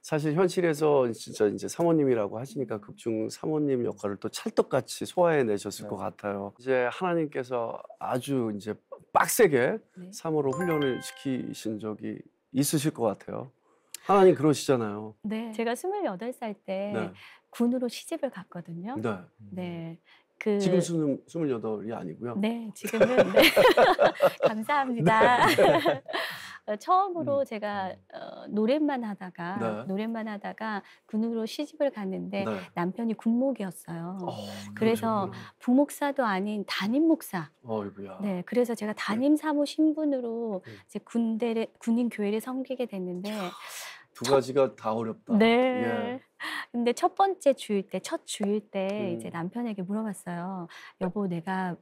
사실 현실에서 진짜 이제 사모님이라고 하시니까 극중 사모님 역할을 또 찰떡같이 소화해내셨을 것 같아요. 이제 하나님께서 아주 이제 빡세게 네. 사모로 훈련을 시키신 적이 있으실 것 같아요. 하나님 그러시잖아요. 네. 제가 28살 때 네. 군으로 시집을 갔거든요. 네. 네. 지금 28이 아니고요. 네, 지금은 네. 감사합니다. 처음으로 제가 노랫만 하다가 군으로 시집을 갔는데 네. 남편이 군목이었어요. 그래서 그러셨구나. 부목사도 아닌 담임 목사. 어이구야. 네, 그래서 제가 담임 사모 신분으로 이제 군인 교회를 섬기게 됐는데 두 가지가 다 어렵다. 네. 예. 근데 첫 주일 때 이제 남편에게 물어봤어요. 여보, 내가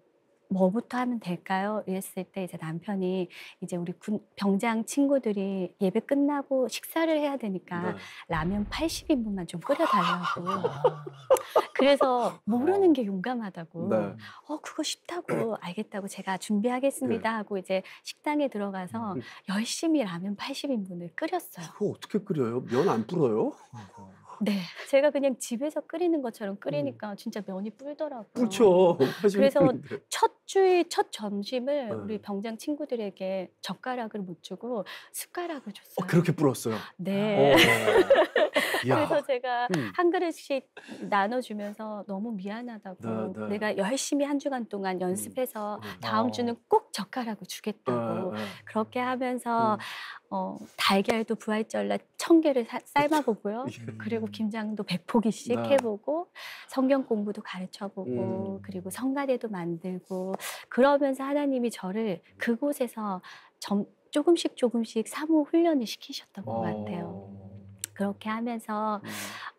뭐부터 하면 될까요? 이랬을 때 이제 남편이 이제 우리 병장 친구들이 예배 끝나고 식사를 해야 되니까 네. 라면 80인분만 좀 끓여달라고. 그래서 모르는 게 용감하다고. 네. 그거 쉽다고. 알겠다고 제가 준비하겠습니다 하고 이제 식당에 들어가서 열심히 라면 80인분을 끓였어요. 그거 어떻게 끓여요? 면 안 불어요? 네, 제가 그냥 집에서 끓이는 것처럼 끓이니까 진짜 면이 불더라고요. 그렇죠. 그래서 첫 점심을 우리 네. 병장 친구들에게 젓가락을 못 주고 숟가락을 줬어요. 그렇게 불었어요? 네. 야. 그래서 제가 한 그릇씩 나눠주면서 너무 미안하다고 네. 내가 열심히 한 주간 동안 연습해서 다음 주는 꼭 젓가락을 주겠다고 그렇게 하면서 달걀도 부활절날 1000개를 삶아보고요. 그리고 김장도 100포기씩 네. 해보고 성경 공부도 가르쳐보고 그리고 성가대도 만들고 그러면서 하나님이 저를 그곳에서 조금씩 사모 훈련을 시키셨던 것 같아요. 그렇게 하면서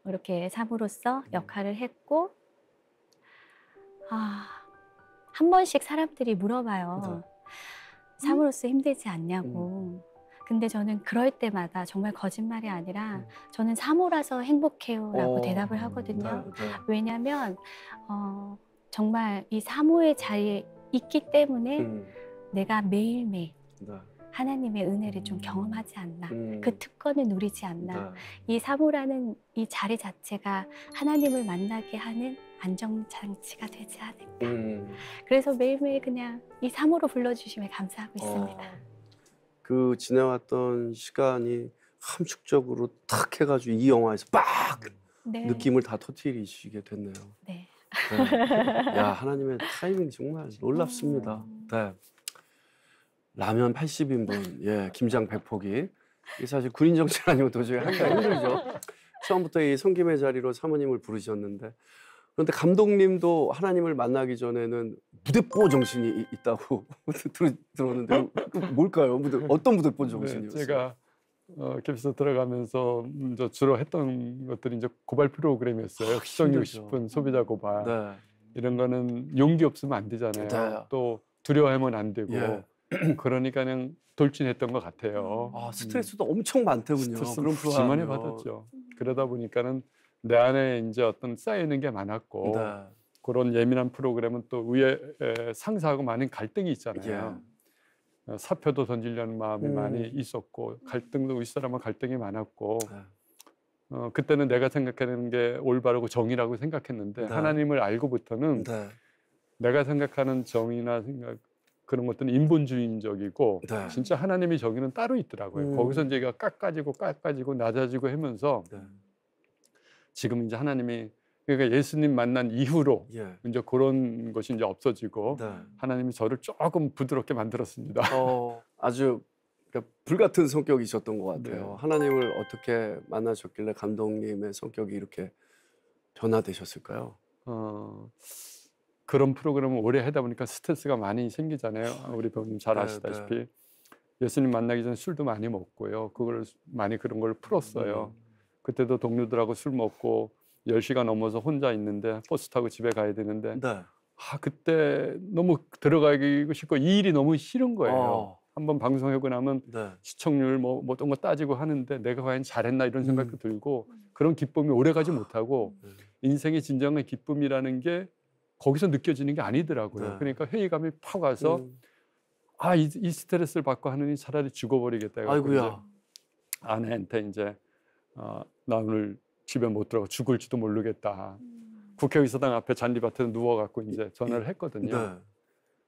이렇게 사모로서 역할을 했고 한 번씩 사람들이 물어봐요. 사모로서 힘들지 않냐고. 근데 저는 그럴 때마다 정말 거짓말이 아니라 저는 사모라서 행복해요 라고 대답을 하거든요. 왜냐면 정말 이 사모의 자리에 있기 때문에 내가 매일매일 하나님의 은혜를 좀 경험하지 않나. 그 특권을 누리지 않나. 이 사모라는 이 자리 자체가 하나님을 만나게 하는 안정장치가 되지 않을까. 그래서 매일매일 그냥 이 사모로 불러주심에 감사하고 있습니다. 그 지나왔던 시간이 함축적으로 탁 해가지고 이 영화에서 빡 느낌을 다 터뜨리시게 됐네요. 네. 네. 야, 하나님의 타이밍 정말 놀랍습니다. 네. 라면 80인분, 예, 김장 100포기. 이게 사실 군인 정신 아니고 도저히 하기가 힘들죠. 처음부터 이 섬김의 자리로 사모님을 부르셨는데, 그런데 감독님도 하나님을 만나기 전에는 무대뽀 정신이 있다고 들었는데 뭘까요? 어떤 무대뽀 정신이었어요? 네, 제가 캡스 들어가면서 주로 했던 것들이 이제 고발 프로그램이었어요. 시청률 10분 소비자 고발. 네. 이런 거는 용기 없으면 안 되잖아요. 네. 또 두려워하면 안 되고. 예. 그러니까 그냥 돌진했던 것 같아요. 스트레스도 엄청 많대군요. 스트레스 그런 심하게 받았죠. 그러다 보니까는 내 안에 이제 어떤 쌓이는 게 많았고 그런 예민한 프로그램은 또 위에 상사하고 많은 갈등이 있잖아요. 사표도 던지려는 마음이 많이 있었고 갈등도 윗사람과 갈등이 많았고 그때는 내가 생각하는 게 올바르고 정의라고 생각했는데 하나님을 알고부터는 내가 생각하는 정의나 그런 것들은 인본주의적이고 진짜 하나님의 정의는 따로 있더라고요. 거기서 이제 깎아지고 낮아지고 하면서 지금 이제 하나님이 그러니까 예수님 만난 이후로 이제 그런 것이 이제 없어지고 하나님이 저를 조금 부드럽게 만들었습니다. 아주 불같은 성격이셨던 것 같아요. 하나님을 어떻게 만나셨길래 감독님의 성격이 이렇게 변화되셨을까요? 그런 프로그램을 오래 하다 보니까 스트레스가 많이 생기잖아요. 우리 배우님 잘 아시다시피 예수님 만나기 전에 술도 많이 먹고요. 그걸 많이 그런 걸 풀었어요. 그때도 동료들하고 술 먹고 10시가 넘어서 혼자 있는데 버스 타고 집에 가야 되는데 그때 너무 들어가기 싶고 이 일이 너무 싫은 거예요. 한번 방송하고 나면 시청률 뭐 어떤 거 따지고 하는데 내가 과연 잘했나 이런 생각도 들고 그런 기쁨이 오래가지 못하고 인생의 진정한 기쁨이라는 게 거기서 느껴지는 게 아니더라고요. 그러니까 회의감이 팍 와서 이 스트레스를 받고 하느니 차라리 죽어버리겠다. 아이고야. 아내한테 이제 나 오늘 집에 못 들어가 죽을지도 모르겠다. 국회의사당 앞에 잔디밭에 누워갖고 이제 전화를 했거든요. 네.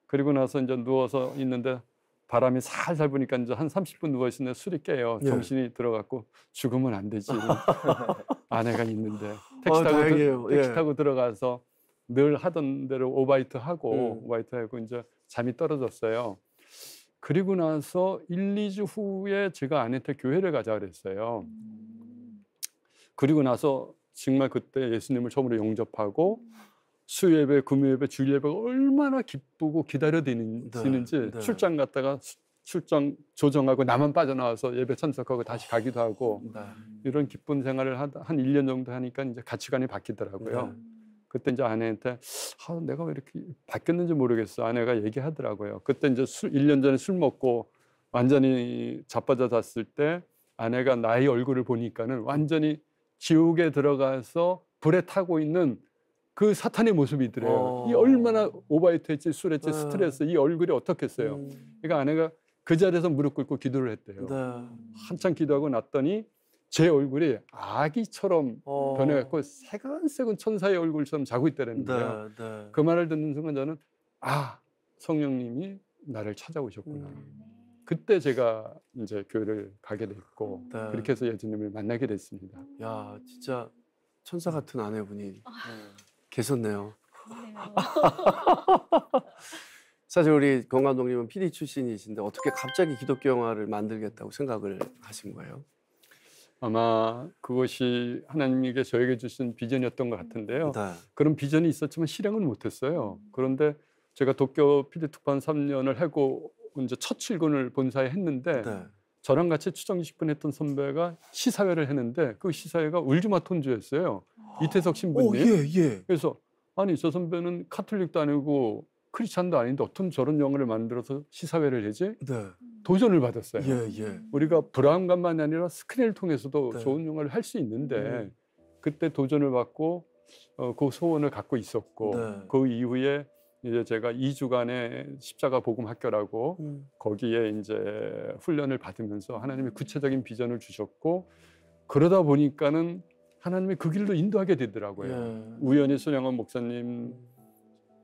그리고 나서 이제 누워서 있는데 바람이 살살 부니까 이제 한 30분 누워 있는데 술이 깨요. 예. 정신이 들어갔고 죽으면 안 되지. 아내가 있는데 다행이에요. 택시 예. 타고 들어가서 늘 하던 대로 오바이트 하고 이제 잠이 떨어졌어요. 그리고 나서 1, 2주 후에 제가 아내한테 교회를 가자 그랬어요. 그리고 나서 정말 그때 예수님을 처음으로 영접하고 수요예배, 금요예배, 주일예배가 얼마나 기쁘고 기다려지는지 네. 출장 갔다가 출장 조정하고 나만 빠져나와서 예배 참석하고 다시 가기도 하고 네. 이런 기쁜 생활을 한 1년 정도 하니까 이제 가치관이 바뀌더라고요. 네. 그때 이제 아내한테 내가 왜 이렇게 바뀌었는지 모르겠어. 아내가 얘기하더라고요. 그때 이제 1년 전에 술 먹고 완전히 자빠져 잤을 때 아내가 나의 얼굴을 보니까는 완전히 지옥에 들어가서 불에 타고 있는 그 사탄의 모습이더래요. 이 얼마나 오바이트했지, 술했지, 스트레스, 이 얼굴이 어떻겠어요. 그러니까 아내가 그 자리에서 무릎 꿇고 기도를 했대요. 네. 한참 기도하고 났더니 제 얼굴이 아기처럼 변해갖고 새근새근 천사의 얼굴처럼 자고 있다는 거예요. 네. 그 말을 듣는 순간 저는 성령님이 나를 찾아오셨구나. 그때 제가 이제 교회를 가게 됐고 네. 그렇게 해서 예수님을 만나게 됐습니다. 야, 진짜 천사 같은 아내분이 계셨네요. 사실 우리 권 감독님은 PD 출신이신데 어떻게 갑자기 기독교 영화를 만들겠다고 생각을 하신 거예요? 아마 그것이 하나님께 저에게 주신 비전이었던 것 같은데요. 네. 그런 비전이 있었지만 실행을 못했어요. 그런데 제가 도쿄 PD 특판 3년을 하고 이제 첫 출근을 본사에 했는데 네. 저랑 같이 추정식분 했던 선배가 시사회를 했는데 그 시사회가 울주마톤주였어요. 이태석 신부님. 예. 그래서 아니 저 선배는 카톨릭도 아니고 크리스찬도 아닌데 어떤 저런 영화를 만들어서 시사회를 하지? 네. 도전을 받았어요. 예. 우리가 브라운관만이 아니라 스크린을 통해서도 네. 좋은 영화를 할 수 있는데 그때 도전을 받고 그 소원을 갖고 있었고 네. 그 이후에 이제 제가 2주간의 십자가 복음 학교라고 거기에 이제 훈련을 받으면서 하나님이 구체적인 비전을 주셨고 그러다 보니까는 하나님이 그 길로 인도하게 되더라고요. 예. 우연히 손양원 목사님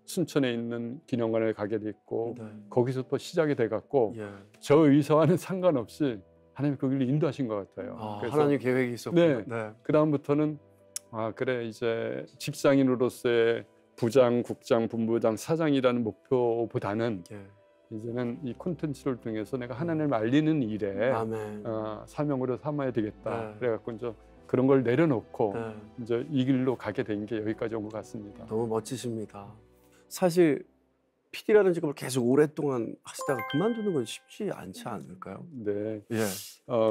순천에 있는 기념관을 가게 됐고 네. 거기서 또 시작이 돼갖고 예. 저 의사와는 상관없이 하나님이 그 길로 인도하신 것 같아요. 그래서 하나님 계획이 있었군요. 네. 그 다음부터는 그래 이제 직장인으로서의 부장, 국장, 본부장, 사장이라는 목표보다는 예. 이제는 이 콘텐츠를 통해서 내가 하나님을 알리는 일에 아멘. 사명으로 삼아야 되겠다. 네. 그래갖고 이제 그런 걸 내려놓고 네. 이제 이 길로 가게 된 게 여기까지 온 것 같습니다. 너무 멋지십니다. 사실 PD라는 직업을 계속 오랫동안 하시다가 그만두는 건 쉽지 않지 않을까요? 네. 예.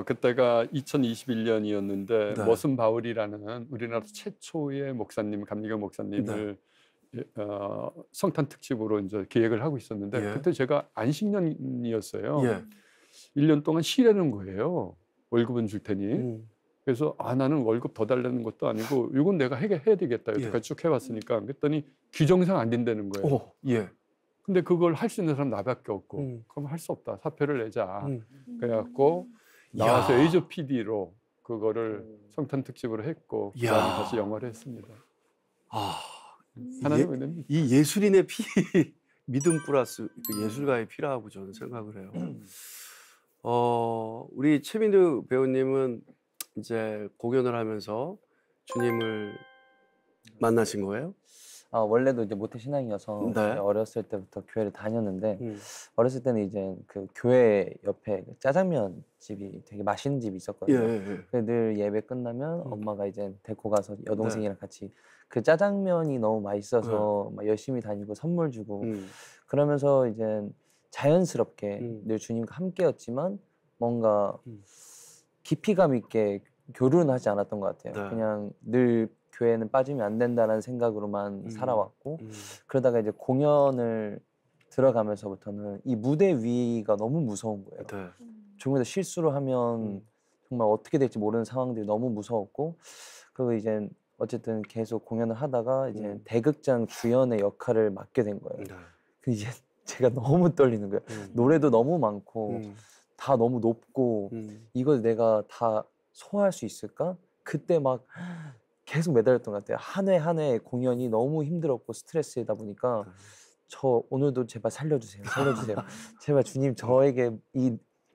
그때가 2021년이었는데 네. 머슴 바울이라는 우리나라 최초의 목사님, 감리교 목사님을 성탄 특집으로 이제 기획을 하고 있었는데 예. 그때 제가 안식년이었어요. 예. 1년 동안 쉬라는 거예요. 월급은 줄 테니. 그래서 나는 월급 더 달라는 것도 아니고 이건 내가 해야 되겠다. 여태까지 쭉 해왔으니까. 그랬더니 규정상 안 된다는 거예요. 예. 근데 그걸 할 수 있는 사람 나밖에 없고 그럼 할 수 없다. 사표를 내자. 그래갖고 나와서 에이저 PD로 그거를 성탄 특집으로 했고 그다음에 다시 영화를 했습니다. 하나님 은혜입니다. 이 예술인의 피 믿음 플러스 그 예술가의 피라고 저는 생각을 해요. 우리 최민두 배우님은 이제 공연을 하면서 주님을 만나신 거예요? 원래도 이제 모태 신앙이어서 네. 어렸을 때부터 교회를 다녔는데 어렸을 때는 이제 그 교회 옆에 그 짜장면 집이 되게 맛있는 집이 있었거든요. 근데 늘 예배 끝나면 엄마가 이제 데리고 가서 여동생이랑 같이 그 짜장면이 너무 맛있어서 막 열심히 다니고 선물 주고 그러면서 이제 자연스럽게 늘 주님과 함께였지만 뭔가 깊이감 있게 교류는 하지 않았던 것 같아요. 네. 그냥 늘 교회는 빠지면 안 된다는 생각으로만 살아왔고 그러다가 이제 공연을 들어가면서부터는 이 무대 위가 너무 무서운 거예요. 네. 조금이라도 실수를 하면 정말 어떻게 될지 모르는 상황들이 너무 무서웠고 그리고 이제 어쨌든 계속 공연을 하다가 이제 대극장 주연의 역할을 맡게 된 거예요. 네. 그 이제 제가 너무 떨리는 거예요. 노래도 너무 많고 다 너무 높고 이걸 내가 다 소화할 수 있을까? 그때 막 계속 매달렸던 것 같아요. 한 회 한 회 공연이 너무 힘들었고 스트레스이다 보니까 저 오늘도 제발 살려주세요. 살려주세요. 제발 주님 저에게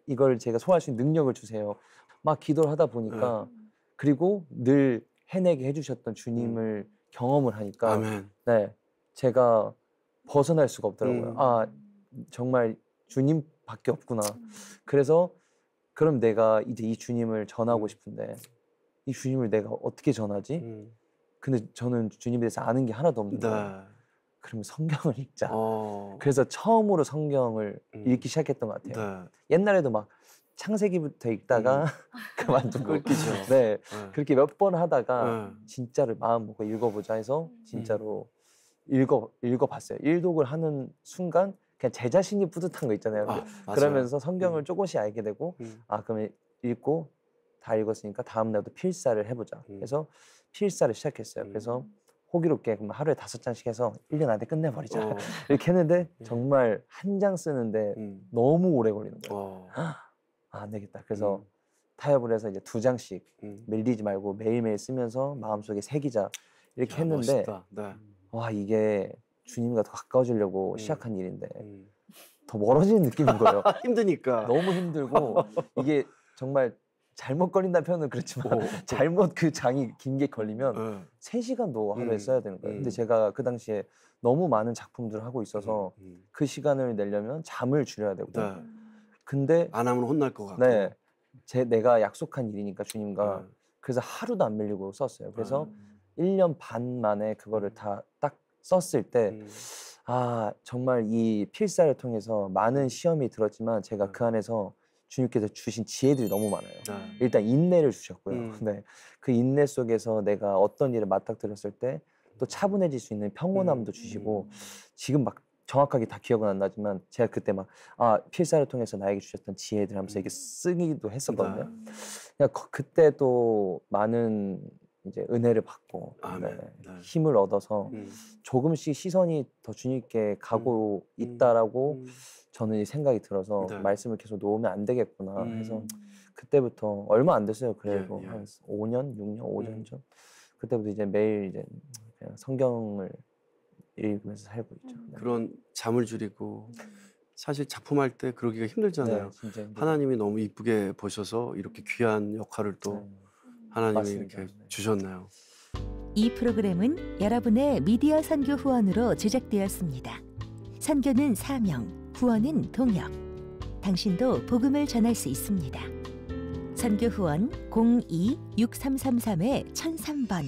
이걸 제가 소화할 수 있는 능력을 주세요. 막 기도를 하다 보니까 그리고 늘 해내게 해주셨던 주님을 경험을 하니까 아멘. 네, 제가 벗어날 수가 없더라고요. 아 정말 주님밖에 없구나. 그래서 그럼 내가 이제 이 주님을 전하고 싶은데 이 주님을 내가 어떻게 전하지? 근데 저는 주님에 대해서 아는 게 하나도 없는 거예요. 그러면 성경을 읽자. 그래서 처음으로 성경을 읽기 시작했던 것 같아요. 옛날에도 막 창세기부터 읽다가 그만두고 네, 그렇게 몇 번 하다가 진짜를 마음 먹고 읽어보자 해서 진짜로 읽어봤어요. 일독을 하는 순간 그냥 제 자신이 뿌듯한 거 있잖아요. 그러면서 성경을 조금씩 알게 되고 아 그러면 읽고 다 읽었으니까 다음 날도 필사를 해보자. 그래서 필사를 시작했어요. 그래서 호기롭게 그럼 하루에 5장씩 해서 1년 안에 끝내버리자. 이렇게 했는데 정말 한 장 쓰는데 너무 오래 걸리는 거예요. 아, 안 되겠다. 그래서 타협을 해서 이제 2장씩 밀리지 말고 매일매일 쓰면서 마음속에 새기자. 이렇게 했는데 네. 와 이게 주님과 더 가까워지려고 시작한 일인데 더 멀어지는 느낌인 거예요. 힘드니까. 너무 힘들고 이게 정말 잘못 걸린다는 표현은 그렇지만 잘못 그 장이 긴 게 걸리면 3시간도 하루에 써야 되는 거예요. 근데 제가 그 당시에 너무 많은 작품들을 하고 있어서 그 시간을 내려면 잠을 줄여야 되고 근데 안 하면 혼날 것 같고. 네, 내가 약속한 일이니까 주님과 그래서 하루도 안 밀리고 썼어요. 그래서 1년 반 만에 그거를 다 딱 썼을 때 아 정말 이 필사를 통해서 많은 시험이 들었지만 제가 그 안에서 주님께서 주신 지혜들이 너무 많아요. 일단 인내를 주셨고요. 네, 그 인내 속에서 내가 어떤 일을 맞닥뜨렸을 때 또 차분해질 수 있는 평온함도 주시고 지금 막 정확하게 다 기억은 안 나지만 제가 그때 막 아 필사를 통해서 나에게 주셨던 지혜들 하면서 이게 쓰기도 했었거든요. 그냥 그때 또 많은 이제 은혜를 받고 네, 힘을 얻어서 조금씩 시선이 더 주님께 가고 있다라고 저는 이 생각이 들어서 말씀을 계속 놓으면 안 되겠구나 해서 그때부터 얼마 안 됐어요. 그래도 한 5년, 6년, 5년 전 그때부터 이제 매일 이제 그냥 성경을 읽으면서 살고 있죠. 네. 그런 잠을 줄이고 사실 작품할 때 그러기가 힘들잖아요. 네, 진짜 힘들어요. 하나님이 너무 이쁘게 보셔서 이렇게 귀한 역할을 또 하나님이 맞습니다. 이렇게 주셨나요. 이 프로그램은 여러분의 미디어 선교 후원으로 제작되었습니다. 선교는 사명, 후원은 동역. 당신도 복음을 전할 수 있습니다. 선교 후원 02-6333-1003번